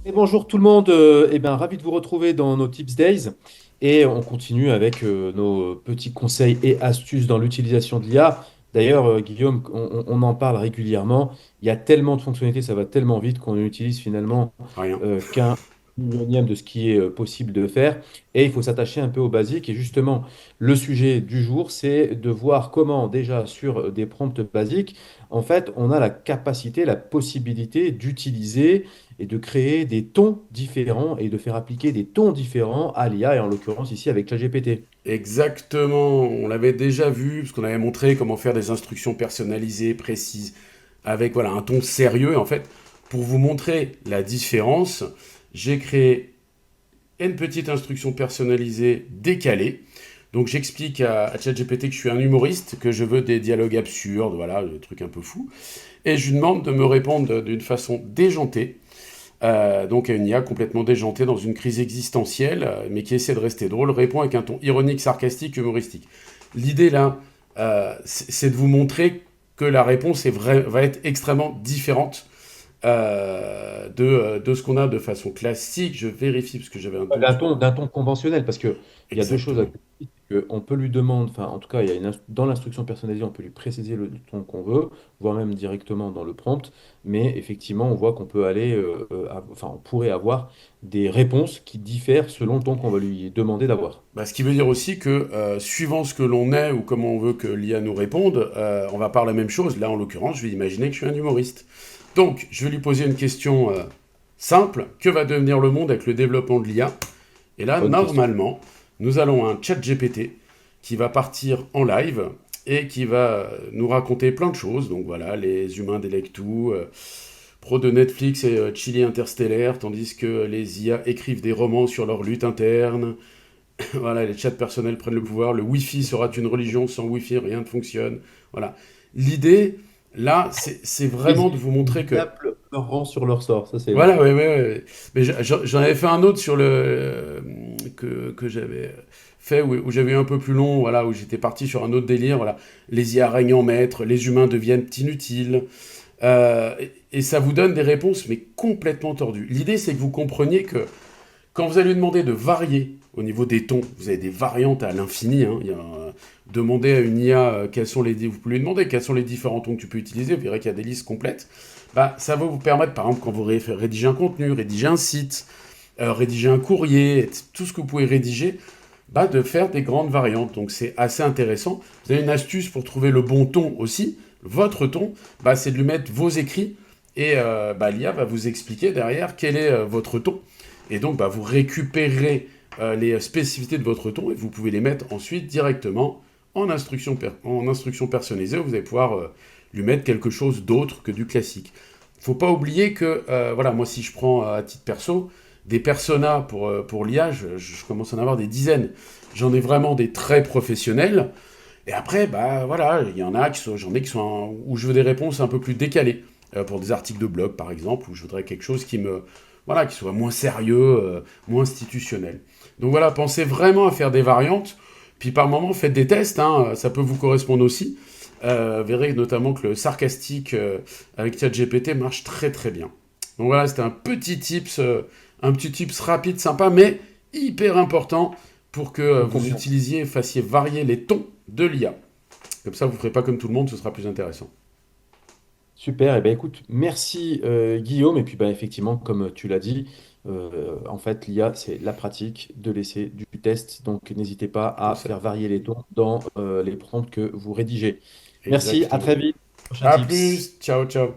Et bonjour tout le monde, ravi de vous retrouver dans nos Tips Days et on continue avec nos petits conseils et astuces dans l'utilisation de l'IA. D'ailleurs, Guillaume, on en parle régulièrement. Il y a tellement de fonctionnalités, ça va tellement vite qu'on n'utilise finalement Rien. qu'un millionième de ce qui est possible de faire. Et il faut s'attacher un peu aux basiques. Et justement, le sujet du jour, c'est de voir comment déjà sur des prompts basiques, en fait, on a la capacité, la possibilité d'utiliser et de créer des tons différents et de faire appliquer des tons différents à l'IA, et en l'occurrence ici avec ChatGPT. Exactement. On l'avait déjà vu, parce qu'on avait montré comment faire des instructions personnalisées, précises, avec voilà, un ton sérieux. En fait, pour vous montrer la différence, j'ai créé une petite instruction personnalisée décalée. Donc j'explique à ChatGPT que je suis un humoriste, que je veux des dialogues absurdes, voilà, des trucs un peu fous. Et je lui demande de me répondre d'une façon déjantée. Donc à une IA complètement déjantée dans une crise existentielle, mais qui essaie de rester drôle, répond avec un ton ironique, sarcastique, humoristique. L'idée là, c'est de vous montrer que la réponse va être extrêmement différente de ce qu'on a de façon classique. Je vérifie parce que j'avais un doute. D'un ton conventionnel, parce qu'il y a deux choses à Exactement. dire. On peut lui demander, enfin en tout cas, il y a dans l'instruction personnalisée, on peut lui préciser le ton qu'on veut, voire même directement dans le prompt, mais effectivement, on voit qu'on peut aller, enfin on pourrait avoir des réponses qui diffèrent selon le ton qu'on va lui demander d'avoir. Bah, ce qui veut dire aussi que suivant ce que l'on est ou comment on veut que l'IA nous réponde, on va parler la même chose. Là, en l'occurrence, je vais imaginer que je suis un humoriste. Donc, je vais lui poser une question simple. Que va devenir le monde avec le développement de l'IA? Et là, Bonne question. normalement, nous allons à un chat GPT qui va partir en live et qui va nous raconter plein de choses. Donc voilà, les humains délèguent tout, pro de Netflix et Chili Interstellaire, tandis que les IA écrivent des romans sur leur lutte interne. Voilà, les chats personnels prennent le pouvoir. Le Wi-Fi sera une religion. Sans Wi-Fi, rien ne fonctionne. Voilà. L'idée, là, c'est Les vraiment de vous montrer que IA pleureront sur leur sort, ça c'est vrai. voilà, ouais, ouais, ouais. Mais j'en avais fait un autre sur que j'avais fait où j'avais eu un peu plus long, voilà, où j'étais parti sur un autre délire, voilà. Les IA règnent en maître, les humains deviennent inutiles. Et ça vous donne des réponses, mais complètement tordues. L'idée, c'est que vous compreniez que quand vous allez lui demander de varier au niveau des tons, vous avez des variantes à l'infini. Hein. Demandez à une IA quels sont vous pouvez lui demander quels sont les différents tons que tu peux utiliser. Vous verrez qu'il y a des listes complètes. Bah, ça va vous permettre, par exemple, quand vous rédigez un contenu, rédiger un site, rédiger un courrier, tout ce que vous pouvez rédiger, bah, de faire des grandes variantes. Donc c'est assez intéressant. Vous avez une astuce pour trouver le bon ton aussi. Votre ton, bah, c'est de lui mettre vos écrits et bah, l'IA va vous expliquer derrière quel est votre ton. Et donc, bah, vous récupérez les spécificités de votre ton et vous pouvez les mettre ensuite directement en instruction personnalisée où vous allez pouvoir lui mettre quelque chose d'autre que du classique. Faut pas oublier que, voilà, moi, si je prends à titre perso, des personas pour l'IA, je commence à en avoir des dizaines. J'en ai vraiment des très professionnels. Et après, bah voilà, il y en a j'en ai qui sont où je veux des réponses un peu plus décalées pour des articles de blog par exemple, où je voudrais quelque chose voilà, qui soit moins sérieux, moins institutionnel. Donc voilà, pensez vraiment à faire des variantes. Puis par moment, faites des tests, hein, ça peut vous correspondre aussi. Verrez notamment que le sarcastique avec ChatGPT marche très très bien. Donc voilà, c'était un petit tips rapide, sympa, mais hyper important pour que Je vous confirme. utilisiez, fassiez varier les tons de l'IA. Comme ça, vous ne ferez pas comme tout le monde, ce sera plus intéressant. Super, et ben écoute, merci Guillaume. Et puis bah, effectivement, comme tu l'as dit, en fait, l'IA, c'est la pratique de laisser du test. Donc n'hésitez pas C'est à ça. faire varier les tons dans les prompts que vous rédigez. Merci, à très Exactement. vite. Prochain À tips. plus, ciao ciao.